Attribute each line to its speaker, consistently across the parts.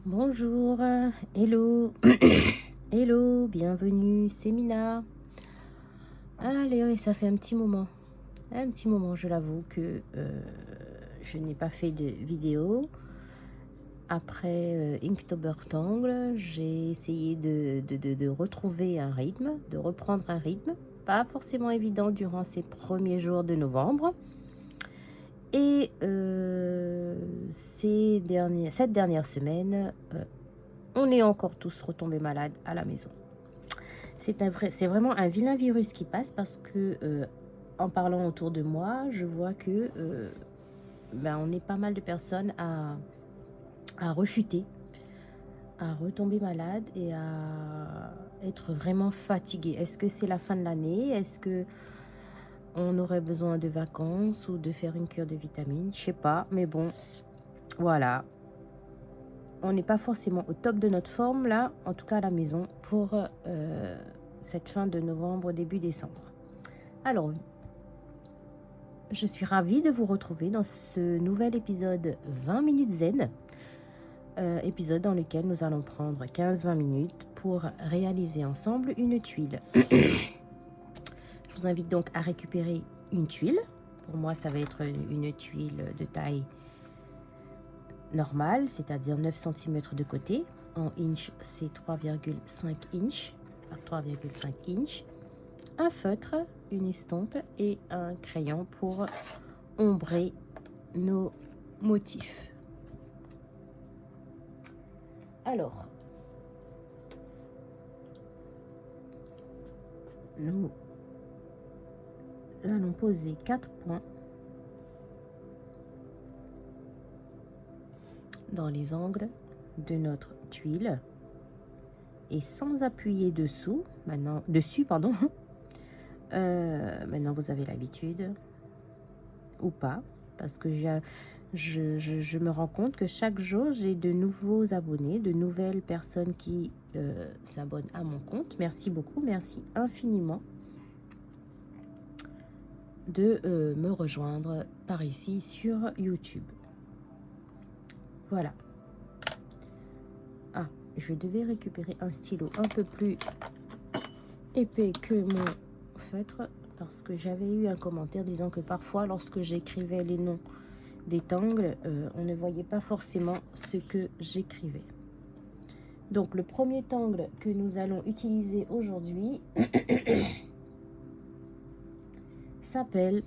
Speaker 1: Bonjour, hello, hello, bienvenue, c'est Mina. Allez, oui, ça fait un petit moment, je l'avoue, que je n'ai pas fait de vidéo. Après Inktober Tangle, j'ai essayé de retrouver un rythme, de reprendre un rythme. Pas forcément évident durant ces premiers jours de novembre. Et cette dernière semaine, on est encore tous retombés malades à la maison. C'est vraiment un vilain virus qui passe parce que en parlant autour de moi, je vois que on est pas mal de personnes à rechuter, à retomber malade et à être vraiment fatigué. Est-ce que c'est la fin de l'année? Est-ce que on aurait besoin de vacances ou de faire une cure de vitamines? Je sais pas, mais bon, voilà. On n'est pas forcément au top de notre forme là, en tout cas à la maison, pour cette fin de novembre, début décembre. Alors, je suis ravie de vous retrouver dans ce nouvel épisode 20 minutes zen, épisode dans lequel nous allons prendre 15-20 minutes pour réaliser ensemble une tuile. Je vous invite donc à récupérer une tuile. Pour moi, ça va être une tuile de taille normale, c'est-à-dire 9 cm de côté. En inch, c'est 3,5 inch par 3,5 inch. Un feutre, une estompe et un crayon pour ombrer nos motifs. Alors, nous allons poser 4 points dans les angles de notre tuile et sans appuyer dessus, maintenant vous avez l'habitude ou pas, parce que je me rends compte que chaque jour j'ai de nouveaux abonnés, de nouvelles personnes qui s'abonnent à mon compte. Merci beaucoup, merci infiniment de me rejoindre par ici sur YouTube. Voilà. Ah, je devais récupérer un stylo un peu plus épais que mon feutre parce que j'avais eu un commentaire disant que parfois lorsque j'écrivais les noms des tangles, on ne voyait pas forcément ce que j'écrivais. Donc le premier tangle que nous allons utiliser aujourd'hui s'appelle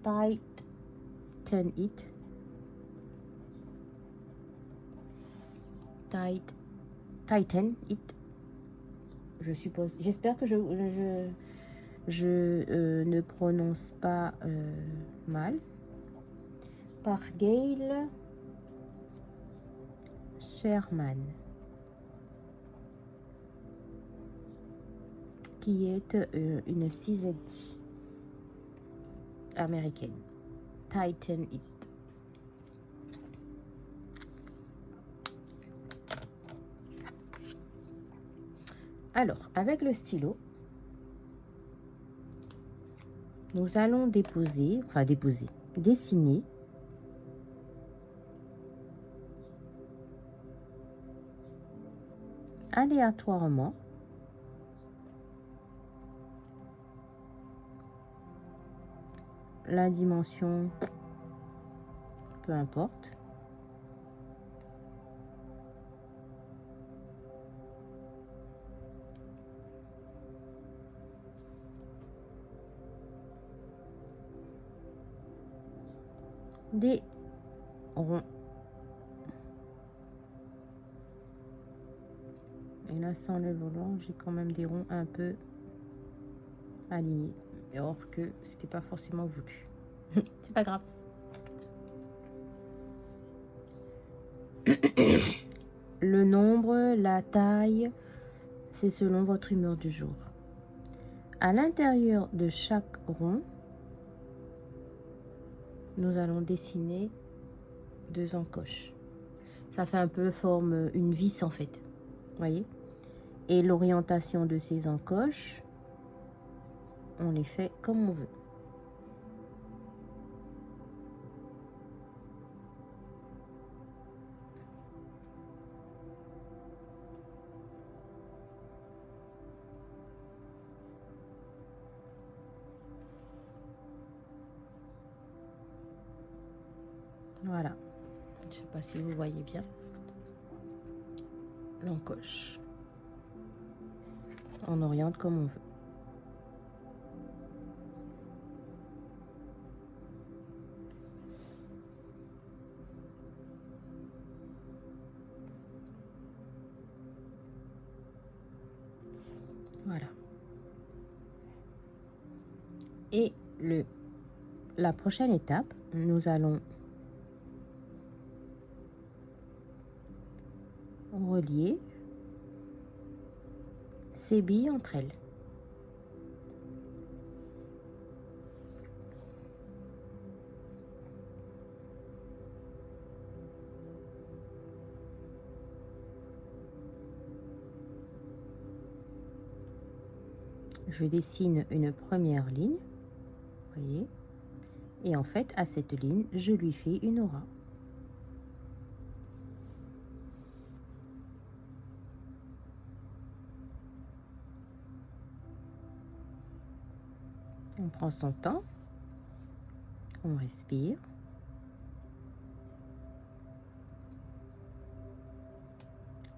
Speaker 1: Tighten It. Tighten It. Je suppose. J'espère que je ne prononce pas mal. Par Gail Sherman, qui est une CZ américaine. Tighten It. Alors, avec le stylo, nous allons dessiner aléatoirement la dimension, peu importe, des ronds. Et là, sans le volant, j'ai quand même des ronds un peu alignés. Or que c'était pas forcément voulu. C'est pas grave. Le nombre, la taille, c'est selon votre humeur du jour. À l'intérieur de chaque rond, nous allons dessiner 2 encoches. Ça fait un peu forme une vis en fait. Voyez? Et l'orientation de ces encoches, on les fait comme on veut. Voilà. Je ne sais pas si vous voyez bien. L'encoche. On oriente comme on veut. Voilà. Et la prochaine étape, nous allons relier ces billes entre elles. Je dessine une première ligne, voyez, et en fait, à cette ligne, je lui fais une aura. On prend son temps, on respire.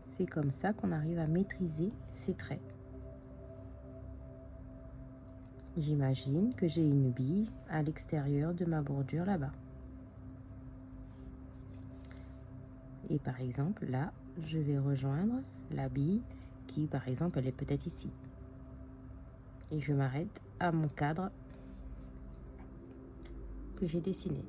Speaker 1: C'est comme ça qu'on arrive à maîtriser ces traits. J'imagine que j'ai une bille à l'extérieur de ma bordure là-bas. Et par exemple, là, je vais rejoindre la bille qui, par exemple, elle est peut-être ici. Et je m'arrête à mon cadre que j'ai dessiné.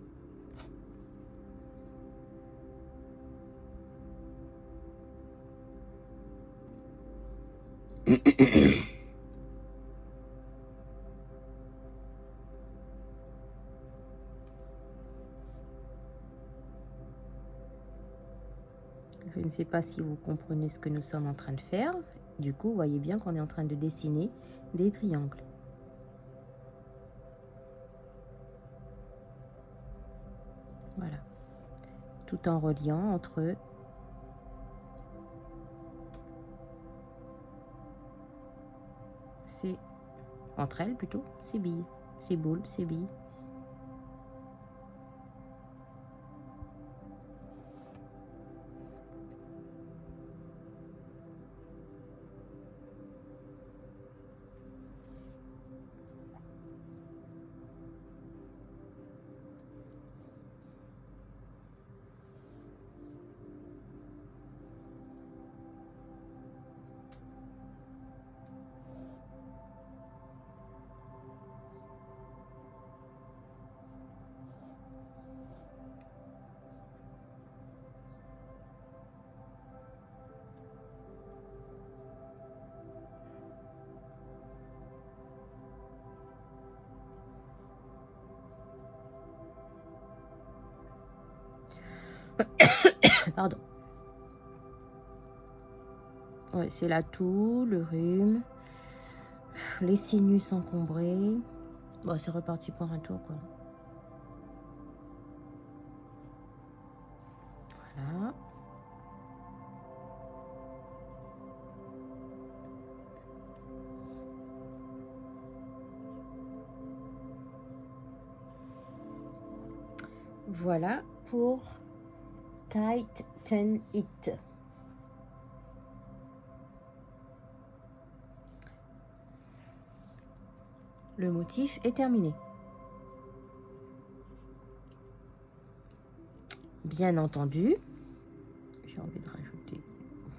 Speaker 1: Je ne sais pas si vous comprenez ce que nous sommes en train de faire. Du coup, vous voyez bien qu'on est en train de dessiner des triangles. Voilà. Tout en reliant entre elles plutôt, ces billes, ces boules, ces billes. Pardon. Ouais, c'est la toux, le rhume, les sinus encombrés. Bon, c'est reparti pour un tour, quoi. Voilà. Voilà pour Tighten It. Le motif est terminé. Bien entendu, j'ai envie de rajouter,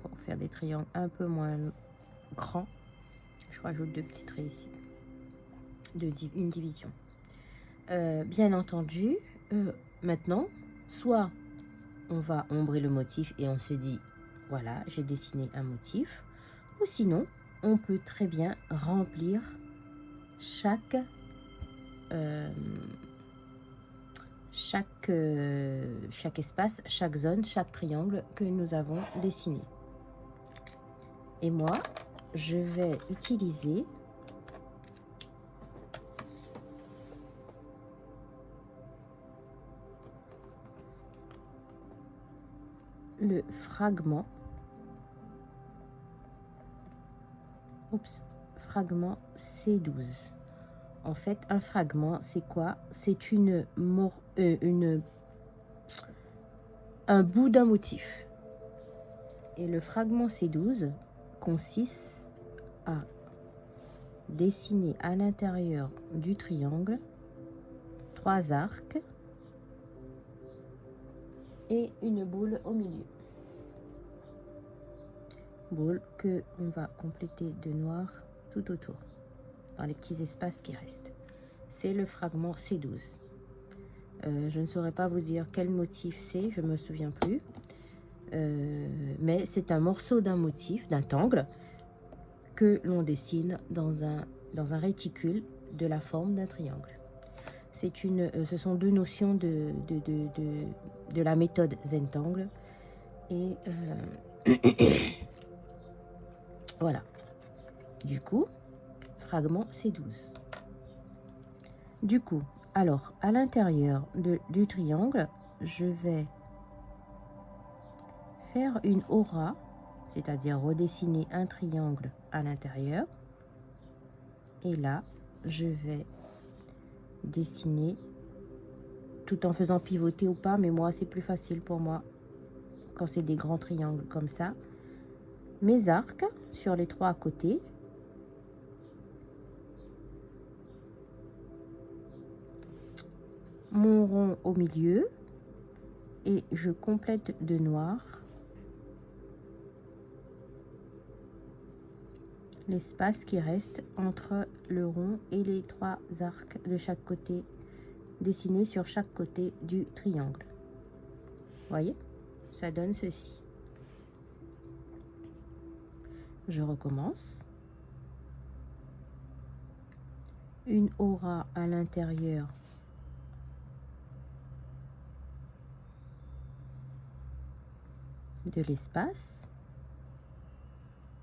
Speaker 1: pour faire des triangles un peu moins grands, je rajoute 2 petits traits ici, une division. Bien entendu, maintenant, soit on va ombrer le motif et on se dit, voilà, j'ai dessiné un motif, ou sinon, on peut très bien remplir chaque espace, chaque zone, chaque triangle que nous avons dessiné. Et moi, je vais utiliser le fragment. Fragment C12. En fait, un fragment, c'est quoi? C'est un bout d'un motif. Et le fragment C12 consiste à dessiner à l'intérieur du triangle 3 arcs et une boule au milieu. Boule que on va compléter de noir tout autour, dans les petits espaces qui restent. C'est le fragment C12. Je ne saurais pas vous dire quel motif c'est, je ne me souviens plus. Mais c'est un morceau d'un motif, d'un tangle, que l'on dessine dans un réticule de la forme d'un triangle. Ce sont deux notions de la méthode Zentangle. Et voilà. Du coup, fragment C12. Du coup, alors, à l'intérieur du triangle, je vais faire une aura, c'est-à-dire redessiner un triangle à l'intérieur. Et là, je vais dessiner, tout en faisant pivoter ou pas, mais moi, c'est plus facile pour moi quand c'est des grands triangles comme ça. Mes arcs sur les 3 à côté. Mon rond au milieu. Et je complète de noir l'espace qui reste entre le rond et les 3 arcs de chaque côté, dessinés sur chaque côté du triangle. Voyez, ça donne ceci. Je recommence. Une aura à l'intérieur de l'espace,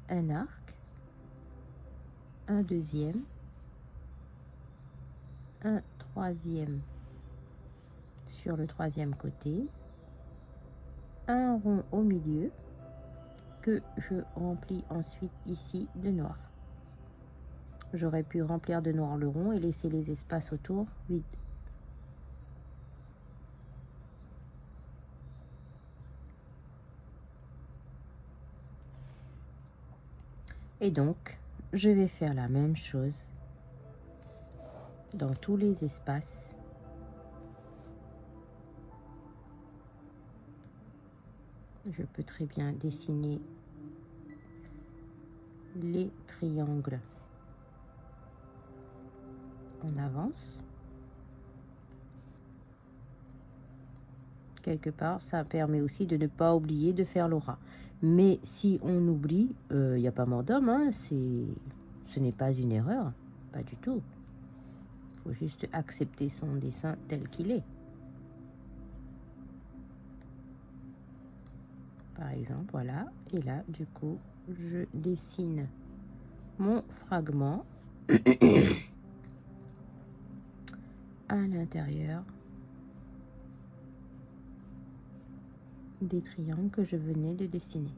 Speaker 1: un arc, un deuxième, un troisième sur le 3e côté, un rond au milieu que je remplis ensuite ici de noir. J'aurais pu remplir de noir le rond et laisser les espaces autour vides. Et donc, je vais faire la même chose dans tous les espaces. Je peux très bien dessiner les triangles en avance. Quelque part, ça permet aussi de ne pas oublier de faire l'aura. Mais si on oublie, il n'y a pas mort d'homme, hein, ce n'est pas une erreur, pas du tout. Il faut juste accepter son dessin tel qu'il est. Par exemple, voilà. Et là, du coup, je dessine mon fragment à l'intérieur des triangles que je venais de dessiner.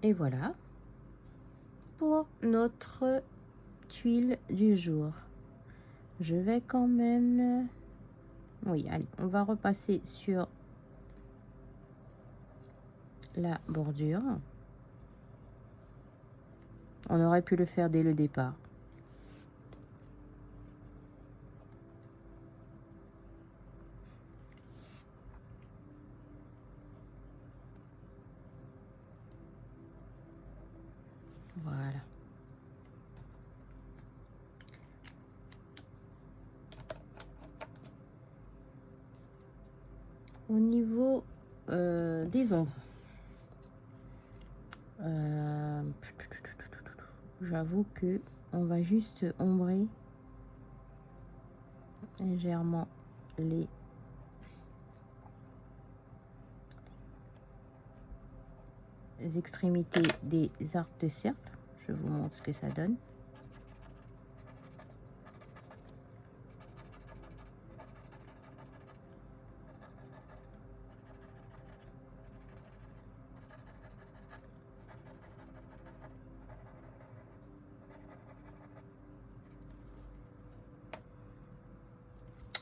Speaker 1: Et voilà pour notre tuile du jour. Je vais quand même... Oui, allez, on va repasser sur la bordure. On aurait pu le faire dès le départ. Voilà. Au niveau des ombres, j'avoue que on va juste ombrer légèrement les extrémités des arcs de cercle. Je vous montre ce que ça donne.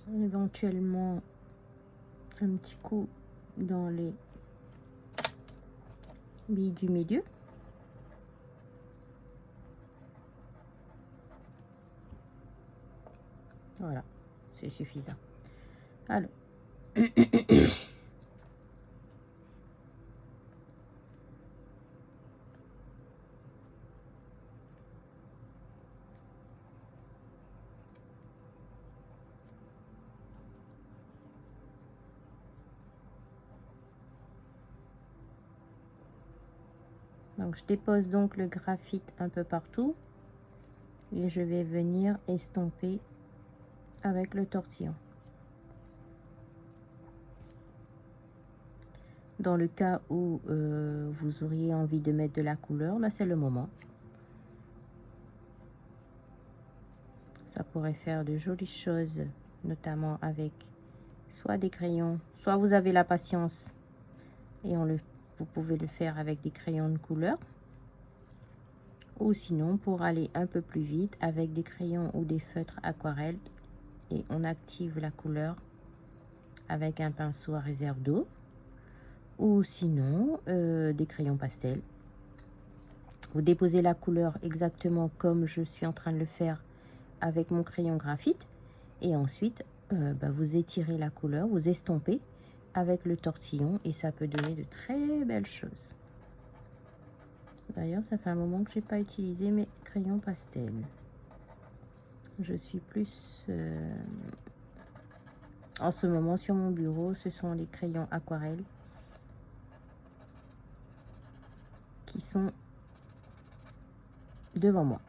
Speaker 1: Éventuellement un petit coup dans les billes du milieu. Voilà, c'est suffisant. Alors, donc je dépose donc le graphite un peu partout et je vais venir estomper avec le tortillon. Dans le cas où vous auriez envie de mettre de la couleur, là c'est le moment. Ça pourrait faire de jolies choses, notamment avec soit des crayons, soit vous avez la patience et vous pouvez le faire avec des crayons de couleur. Ou sinon, pour aller un peu plus vite, avec des crayons ou des feutres aquarelles. Et on active la couleur avec un pinceau à réserve d'eau. Ou sinon, des crayons pastels. Vous déposez la couleur exactement comme je suis en train de le faire avec mon crayon graphite. Et ensuite, vous étirez la couleur, vous estompez avec le tortillon. Et ça peut donner de très belles choses. D'ailleurs, ça fait un moment que je n'ai pas utilisé mes crayons pastels. Je suis plus... en ce moment, sur mon bureau, ce sont les crayons aquarelles qui sont devant moi.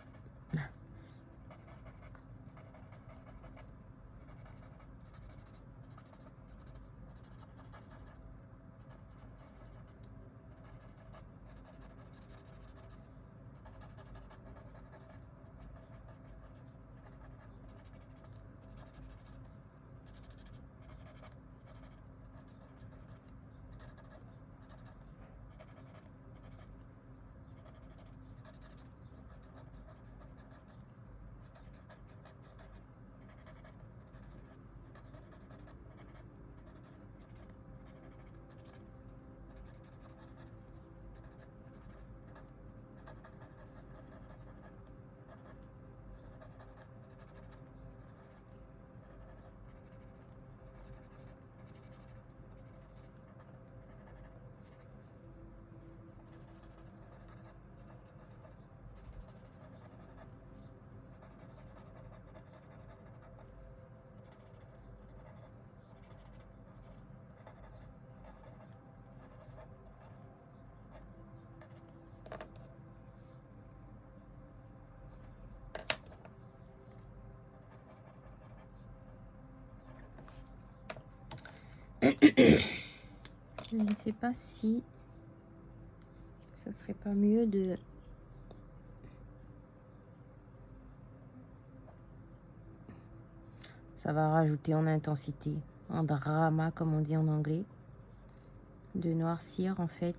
Speaker 1: Je ne sais pas si ça serait pas mieux de... Ça va rajouter en intensité, en drama comme on dit en anglais, de noircir en fait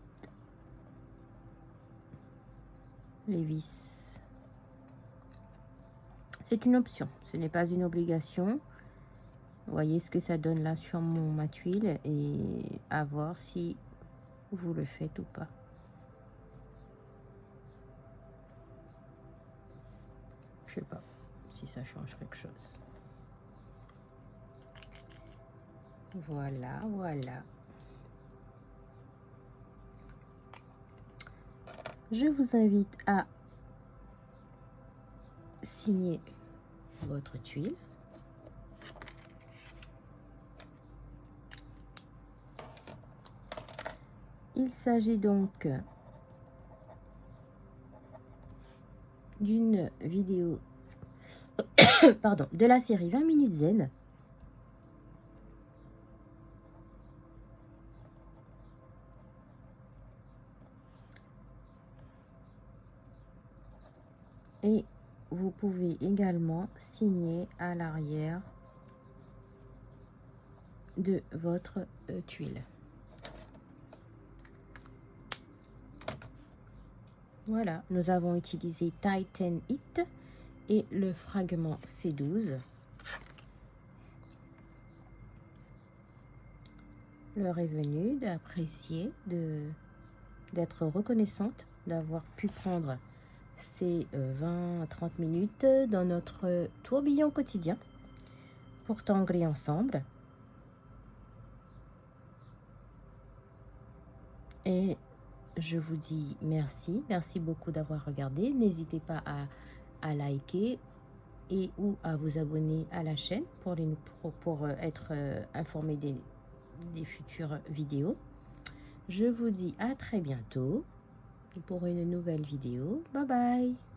Speaker 1: les vis. C'est une option, ce n'est pas une obligation. Voyez ce que ça donne là sur ma tuile et à voir si vous le faites ou pas. Je sais pas si ça change quelque chose. Voilà, voilà. Je vous invite à signer votre tuile. Il s'agit donc d'une vidéo pardon, de la série 20 minutes zen. Et vous pouvez également signer à l'arrière de votre tuile. Voilà, nous avons utilisé Titan It et le fragment C12. L'heure est venue d'apprécier, d'être reconnaissante d'avoir pu prendre ces 20 à 30 minutes dans notre tourbillon quotidien pour tangler ensemble. Et je vous dis merci, merci beaucoup d'avoir regardé. N'hésitez pas à liker et ou à vous abonner à la chaîne pour être informé des futures vidéos. Je vous dis à très bientôt pour une nouvelle vidéo. Bye bye!